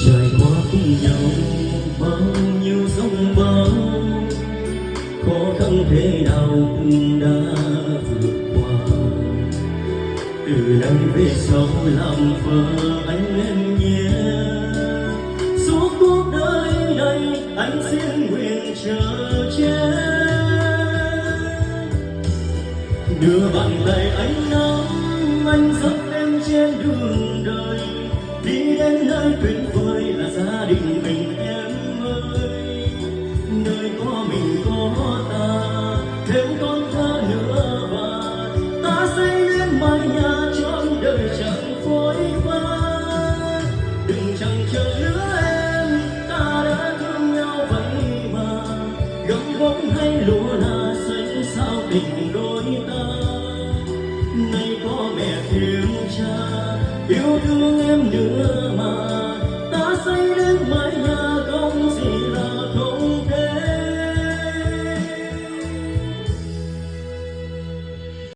trải qua cùng nhau bao nhiêu sóng bão, khó khăn thế nào cũng đã vượt qua. Từ nay về sau làm vợ anh em nhé, suốt cuộc đời này anh xin nguyện chờ che. Đưa bàn tay anh nắm, anh dắt em trên đường đời, đi đến nơi tuyệt vời là gia đình mình em ơi. Nơi có mình có ta, thêm con thơ nữa và ta xây nên mái nhà trọn đời chẳng phôi pha. Đừng chẳng chờ nữa em, ta đã thương nhau vậy mà, gấm vóc hay lúa là xanh sao tình đôi ta. Nay có mẹ thêm cha yêu thương em nữa